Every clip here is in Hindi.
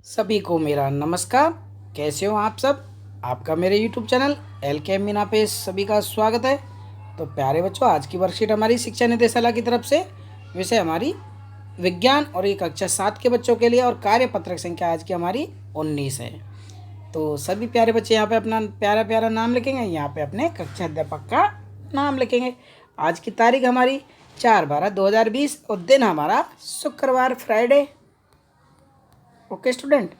सभी को मेरा नमस्कार। कैसे हो आप सब। आपका मेरे YouTube चैनल एल के मीना पे सभी का स्वागत है। तो प्यारे बच्चों, आज की वर्कशीट हमारी शिक्षा निदेशालय की तरफ से विषय हमारी विज्ञान और ये कक्षा 7 के बच्चों के लिए और कार्यपत्रक संख्या आज की हमारी 19 है। तो सभी प्यारे बच्चे यहाँ पे अपना प्यारा प्यारा नाम लिखेंगे, यहाँ पे अपने कक्षा अध्यापक का नाम लिखेंगे। आज की तारीख हमारी 4/12/2020 और दिन हमारा शुक्रवार फ्राइडे। Okay student.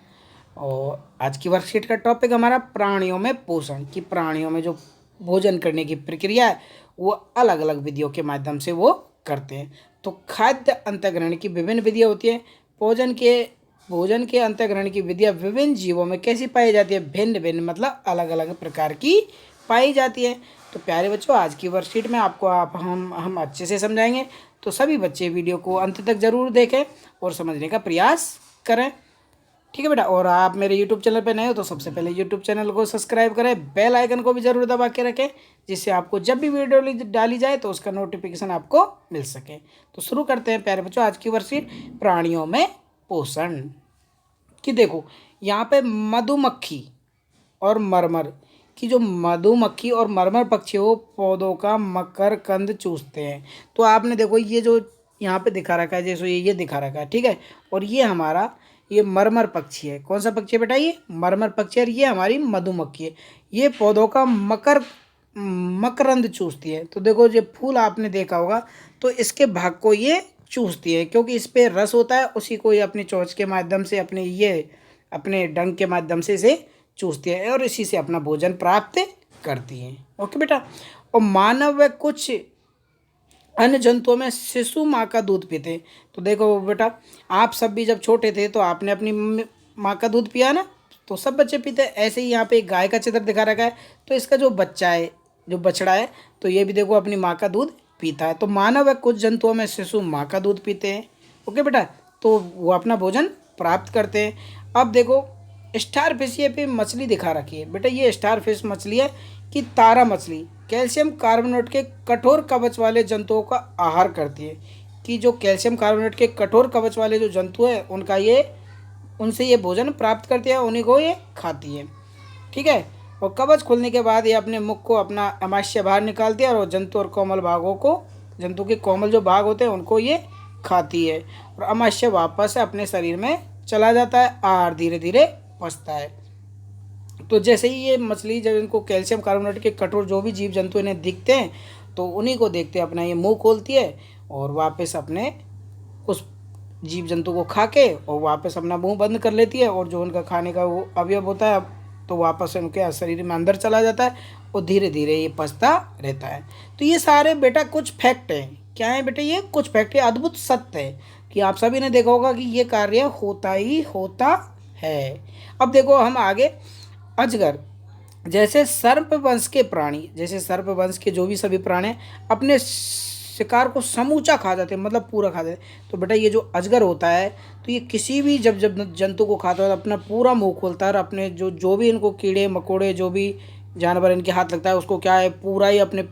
और आज की वर्कशीट का टॉपिक हमारा प्राणियों में पोषण, कि प्राणियों में जो भोजन करने की प्रक्रिया है वो अलग अलग विधियों के माध्यम से वो करते हैं। तो खाद्य अंतःग्रहण की विभिन्न विधियाँ होती हैं। भोजन के अंतःग्रहण की विधियाँ विभिन्न जीवों में कैसी पाई जाती है, भिन्न भिन्न मतलब अलग अलग प्रकार की पाई जाती है। तो प्यारे बच्चों, आज की वर्कशीट में आपको हम अच्छे से समझाएंगे। तो सभी बच्चे वीडियो को अंत तक ज़रूर देखें और समझने का प्रयास करें। ठीक है बेटा। और आप मेरे YouTube चैनल पे नए हो तो सबसे पहले YouTube चैनल को सब्सक्राइब करें, बेल आइकन को भी ज़रूर दबा के रखें, जिससे आपको जब भी वीडियो डाली जाए तो उसका नोटिफिकेशन आपको मिल सके। तो शुरू करते हैं प्यारे बच्चों आज की वर्कशीट प्राणियों में पोषण की। देखो यहाँ पे मधुमक्खी और मरमर की, जो मधुमक्खी और मरमर पक्षी वो पौधों का मकर कंद चूसते हैं। तो आपने देखो ये जो यहाँ पे दिखा रखा है, जैसे ये दिखा रखा है, ठीक है। और ये हमारा ये मरमर पक्षी है। कौन सा पक्षी है बेटा? ये मरमर पक्षी है। और ये हमारी मधुमक्खी है। ये पौधों का मकरंद चूसती है। तो देखो ये फूल आपने देखा होगा, तो इसके भाग को ये चूसती है, क्योंकि इस पे रस होता है, उसी को ये अपनी चोंच के माध्यम से अपने डंक के माध्यम से इसे चूसती है और इसी से अपना भोजन प्राप्त करती है। ओके बेटा। और मानव व कुछ अन्य जंतुओं में शिशु माँ का दूध पीते। तो देखो बेटा, आप सब भी जब छोटे थे तो आपने अपनी माँ का दूध पिया ना, तो सब बच्चे पीते। ऐसे ही यहाँ पे एक गाय का चित्र दिखा रखा है, तो इसका जो बच्चा है, जो बछड़ा है, तो ये भी देखो अपनी माँ का दूध पीता है। तो मानव व कुछ जंतुओं में शिशु माँ का दूध पीते हैं। ओके बेटा। तो वो अपना भोजन प्राप्त करते हैं। अब देखो स्टार फिश, ये पे मछली दिखा रखी है बेटा, ये स्टार फिश मछली है कि तारा मछली कैल्शियम कार्बोनेट के कठोर कवच वाले जंतुओं का आहार करती है। कि जो कैल्शियम कार्बोनेट के कठोर कवच वाले जो जंतु हैं उनसे ये भोजन प्राप्त करती है, उन्हीं को ये खाती है। ठीक है। और कवच खुलने के बाद ये अपने मुख को अपना अमाशय बाहर निकालती है और जंतु और कोमल भागों को, जंतु के कोमल जो भाग होते हैं उनको ये खाती है और अमाशय वापस अपने शरीर में चला जाता है। आहार धीरे धीरे पचता है। तो जैसे ही ये मछली, जब इनको कैल्शियम कार्बोनेट के कठोर जो भी जीव जंतु इन्हें दिखते हैं, तो उन्हीं को देखते अपना ये मुंह खोलती है और वापस अपने उस जीव जंतु को खा के और वापस अपना मुंह बंद कर लेती है। और जो उनका खाने का वो अवयव होता है तो वापस उनके शरीर में अंदर चला जाता है और धीरे धीरे ये पचता रहता है। तो ये सारे बेटा कुछ फैक्ट हैं। क्या है बेटा? ये कुछ फैक्ट है, अद्भुत सत्य है कि आप सभी ने देखा होगा कि ये कार्य होता ही होता है। अब देखो हम आगे, अजगर जैसे सर्पवंश के प्राणी, जैसे सर्पवंश के जो भी सभी प्राणी अपने शिकार को समूचा खा जाते हैं, मतलब पूरा खा जाते हैं। तो बेटा ये जो अजगर होता है, तो ये किसी भी जब जंतु को खाता है तो अपना पूरा मुंह खोलता है और अपने जो भी इनको कीड़े मकोड़े जो भी जानवर इनके हाथ लगता है उसको क्या है, पूरा ही अपने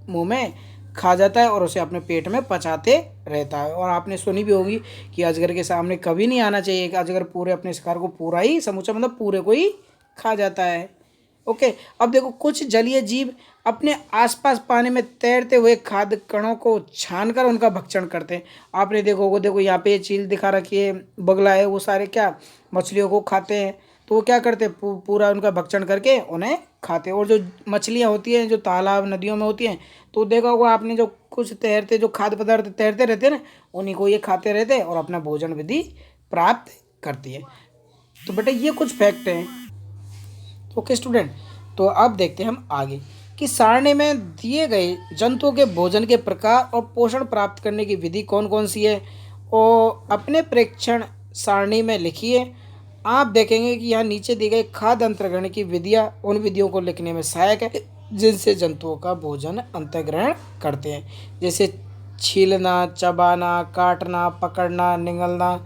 मुंह में खा जाता है और उसे अपने पेट में पचाते रहता है। और आपने सुनी भी होगी कि अजगर के सामने कभी नहीं आना चाहिए, कि अजगर पूरे अपने शिकार को पूरा ही समूचा मतलब पूरे को ही खा जाता है। ओके। अब देखो कुछ जलीय जीव अपने आसपास पानी में तैरते हुए खाद्य कणों को छानकर उनका भक्षण करते हैं। आपने देखो यहाँ पे चील दिखा रखी है, बगला है, वो सारे क्या मछलियों को खाते हैं। तो वो क्या करते हैं, पूरा उनका भक्षण करके उन्हें खाते हैं। और जो मछलियाँ होती हैं जो तालाब नदियों में होती हैं, तो देखा होगा आपने जो कुछ तैरते जो खाद्य पदार्थ तैरते रहते हैं ना, उन्हीं को ये खाते रहते हैं और अपना भोजन विधि प्राप्त करती है। तो बेटा ये कुछ फैक्ट हैं। Okay student. तो अब देखते हैं हम आगे कि सारणी में दिए गए जंतुओं के भोजन के प्रकार और पोषण प्राप्त करने की विधि कौन कौन सी है, और अपने प्रेक्षण सारणी में लिखिए। आप देखेंगे कि यहाँ नीचे दी गई खाद्य अंतर्ग्रहण की विधियाँ उन विधियों को लिखने में सहायक है जिनसे जंतुओं का भोजन अंतर्ग्रहण करते हैं, जैसे छीलना, चबाना, काटना, पकड़ना, निगलना,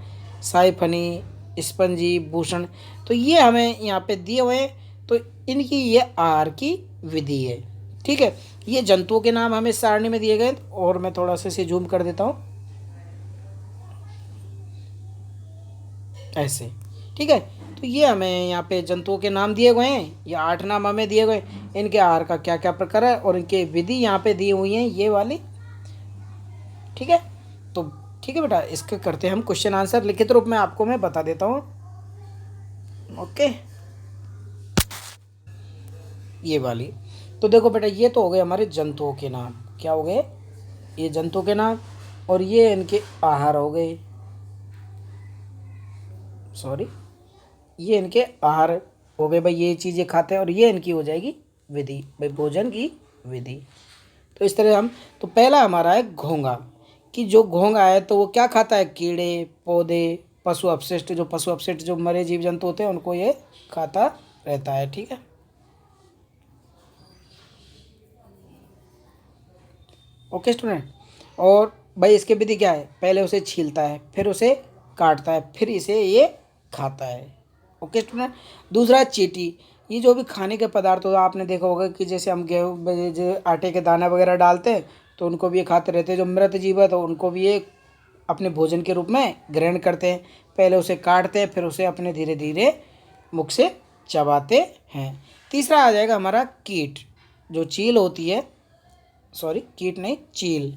साइफनी, स्पंजी, भूषण। तो ये हमें यहाँ पे दिए हुए हैं। तो इनकी ये आहार की विधि है। ठीक है। ये जंतुओं के नाम हमें सारणी में दिए गए और मैं थोड़ा सा इसे जूम कर देता हूँ ऐसे। ठीक है। तो ये हमें यहाँ पे जंतुओं के नाम दिए गए हैं, ये 8 नाम हमें दिए गए, इनके आहार का क्या क्या प्रकार है और इनके विधि यहाँ पे दी हुई हैं ये वाली। ठीक है, तो ठीक है बेटा, इसके करते हैं हम क्वेश्चन आंसर, लिखित रूप में आपको मैं बता देता हूँ। ओके, ये वाली। तो देखो बेटा, ये तो हो गए हमारे जंतुओं के नाम। क्या हो गए? ये जंतुओं के नाम, और ये इनके आहार हो गए, सॉरी, ये इनके आहार हो गए भाई, ये चीज़ें खाते हैं, और ये इनकी हो जाएगी विधि भाई, भोजन की विधि। तो इस तरह हम, तो पहला हमारा है घोंघा, कि जो घोंघा है तो वो क्या खाता है? कीड़े, पौधे, पशु अपशिष्ट, जो पशु अपशिष्ट जो मरे जीव जंतु होते हैं उनको ये खाता रहता है। ठीक है, ओके स्टूडेंट। और भाई इसकी विधि क्या है? पहले उसे छीलता है, फिर उसे काटता है, फिर इसे ये खाता है। Okay student. दूसरा है चींटी, ये जो भी खाने के पदार्थ हो, आपने देखा होगा कि जैसे हम गेहूँ जो आटे के दाना वगैरह डालते हैं तो उनको भी ये खाते रहते हैं। जो मृत जीव है तो उनको भी ये अपने भोजन के रूप में ग्रहण करते हैं। पहले उसे काटते हैं, फिर उसे अपने धीरे धीरे मुख से चबाते हैं। तीसरा आ जाएगा हमारा कीट, जो चील होती है, सॉरी कीट नहीं, चील,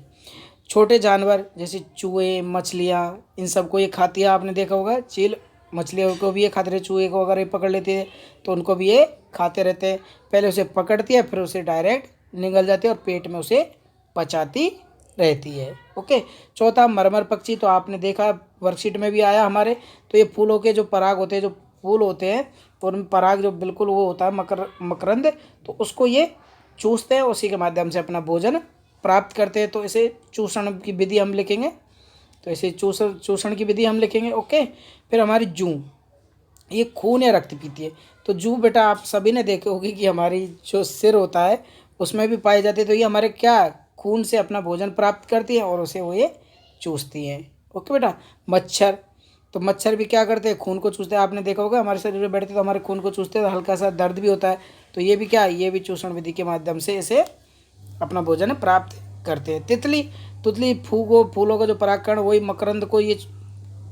छोटे जानवर जैसे चूहे, मछलियाँ, इन सबको ये खाती है। आपने देखा होगा चील मछलियों को भी ये खाते रहते, चूहे को अगर ये पकड़ लेते हैं तो उनको भी ये खाते रहते हैं। पहले उसे पकड़ती है, फिर उसे डायरेक्ट निगल जाती है और पेट में उसे पचाती रहती है। ओके। चौथा मरमर पक्षी, तो आपने देखा वर्कशीट में भी आया हमारे, तो ये फूलों के जो पराग होते हैं, जो फूल होते हैं, तो उनमें पराग जो बिल्कुल वो होता है मकरंद, तो उसको ये चूसते हैं, उसी के माध्यम से अपना भोजन प्राप्त करते हैं। तो इसे चूषण की विधि हम लिखेंगे, तो इसे चूषण की विधि हम लिखेंगे। ओके। फिर हमारी जूं, ये खून या रक्त पीती है। तो जूं बेटा आप सभी ने देखे होगी कि हमारी जो सिर होता है उसमें भी पाई जाती है। तो ये हमारे क्या खून से अपना भोजन प्राप्त करती है और उसे वो ये चूसती हैं। ओके बेटा। मच्छर, तो मच्छर भी क्या करते हैं? खून को चूसते हैं। आपने देखा होगा हमारे शरीर में बैठते तो हमारे खून को चूसते हैं, तो हल्का सा दर्द भी होता है। तो ये भी क्या है? ये भी चूषण विधि के माध्यम से इसे अपना भोजन प्राप्त करते हैं। तितली, तितली फूलों का जो परागकण वही मकरंद को ये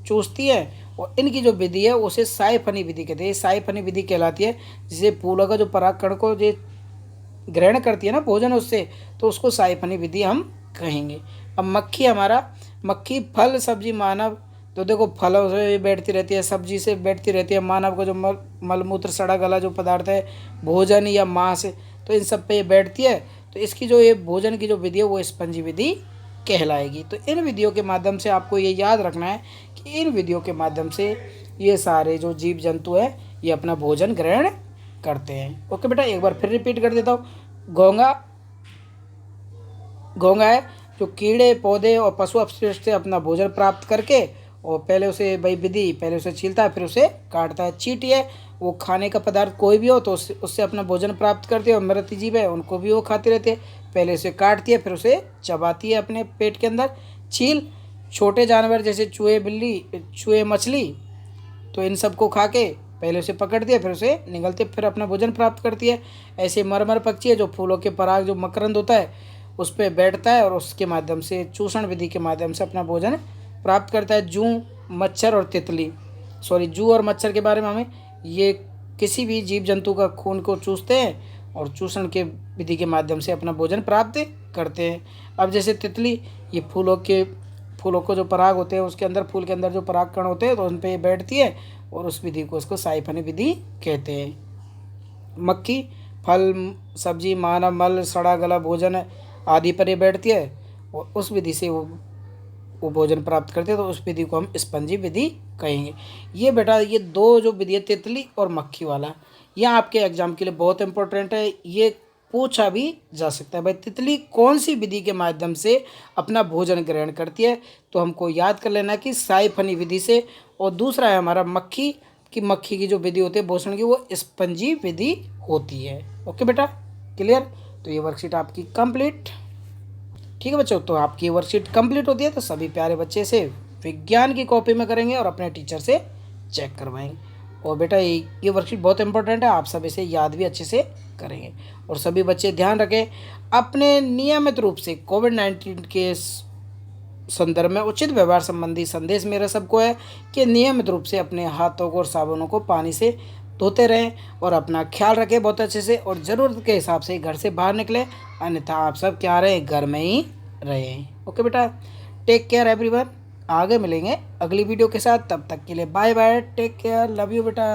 चूसती है, और इनकी जो विधि है उसे साइफनी विधि कहते हैं। साइफनी विधि कहलाती है, जिसे फूलों का जो परागकण को ये ग्रहण करती है ना भोजन उससे, तो उसको साइफनी विधि हम कहेंगे। अब मक्खी, हमारा मक्खी फल सब्जी मानव, तो देखो फलों से बैठती रहती है, सब्जी से बैठती रहती है, मानव का जो मलमूत्र सड़ा गला जो पदार्थ है, भोजन या मांस, तो इन सब पे ये बैठती है। तो इसकी जो ये भोजन की जो विधि है वो स्पंजी विधि कहलाएगी। तो इन विधियों के माध्यम से आपको ये याद रखना है कि इन विधियों के माध्यम से ये सारे जो जीव जंतु है ये अपना भोजन ग्रहण करते हैं। ओके बेटा, एक बार फिर रिपीट कर देता हूँ। घोंघा, घोंघा है जो कीड़े, पौधे और पशु अपशिष्ट से अपना भोजन प्राप्त करके, और पहले उसे भाई विधि, पहले उसे छीलता है फिर उसे काटता है। चींटी है, वो खाने का पदार्थ कोई भी हो तो उससे अपना भोजन प्राप्त करती है, और मृत जीव है उनको भी वो खाती रहती है, पहले उसे काटती है फिर उसे चबाती है अपने पेट के अंदर। चील, छोटे जानवर जैसे चूहे, बिल्ली, चूहे, मछली, तो इन सबको खा के पहले उसे पकड़ती है, फिर उसे निगलती है, फिर अपना भोजन प्राप्त करती है। ऐसे मरमर पक्षी है जो फूलों के पराग जो मकरंद होता है उस पर बैठता है और उसके माध्यम से चूषण विधि के माध्यम से अपना भोजन प्राप्त करता है। जूं, मच्छर और तितली, सॉरी जूं और मच्छर के बारे में हमें, ये किसी भी जीव जंतु का खून को चूसते हैं और चूषण के विधि के माध्यम से अपना भोजन प्राप्त करते हैं। अब जैसे तितली, ये फूलों को जो पराग होते हैं उसके अंदर, फूल के अंदर जो पराग कण होते हैं तो उन पर बैठती है, और उस विधि को उसको साइफनी विधि कहते हैं। मक्खी, फल सब्जी, मानव मल, सड़ा गला भोजन आदि पर ये बैठती है, और उस विधि से वो भोजन प्राप्त करते हैं, तो उस विधि को हम स्पंजी विधि कहेंगे। ये बेटा ये दो जो विधि है तितली और मक्खी वाला, यह आपके एग्जाम के लिए बहुत इंपॉर्टेंट है, ये पूछा भी जा सकता है। भाई तितली कौन सी विधि के माध्यम से अपना भोजन ग्रहण करती है? तो हमको याद कर लेना कि साइफनी विधि से। और दूसरा है हमारा मक्खी की जो विधि होती है भोजन की, वो स्पंजी विधि होती है। ओके बेटा, क्लियर? तो ये वर्कशीट आपकी कंप्लीट। ठीक है बच्चों, तो आपकी वर्कशीट कंप्लीट होती है तो सभी प्यारे बच्चे से विज्ञान की कॉपी में करेंगे और अपने टीचर से चेक करवाएंगे। और बेटा ये वर्कशीट बहुत इंपॉर्टेंट है, आप सब इसे याद भी अच्छे से करेंगे। और सभी बच्चे ध्यान रखें, अपने नियमित रूप से कोविड-19 के संदर्भ में उचित व्यवहार संबंधी संदेश मेरा सबको है कि नियमित रूप से अपने हाथों को और साबुनों को पानी से धोते रहें और अपना ख्याल रखें बहुत अच्छे से, और ज़रूरत के हिसाब से घर से बाहर निकलें, अन्यथा आप सब क्या रहें, घर में ही रहें। ओके बेटा, टेक केयर एवरीवन। आगे मिलेंगे अगली वीडियो के साथ, तब तक के लिए bye bye, take care, love you बेटा।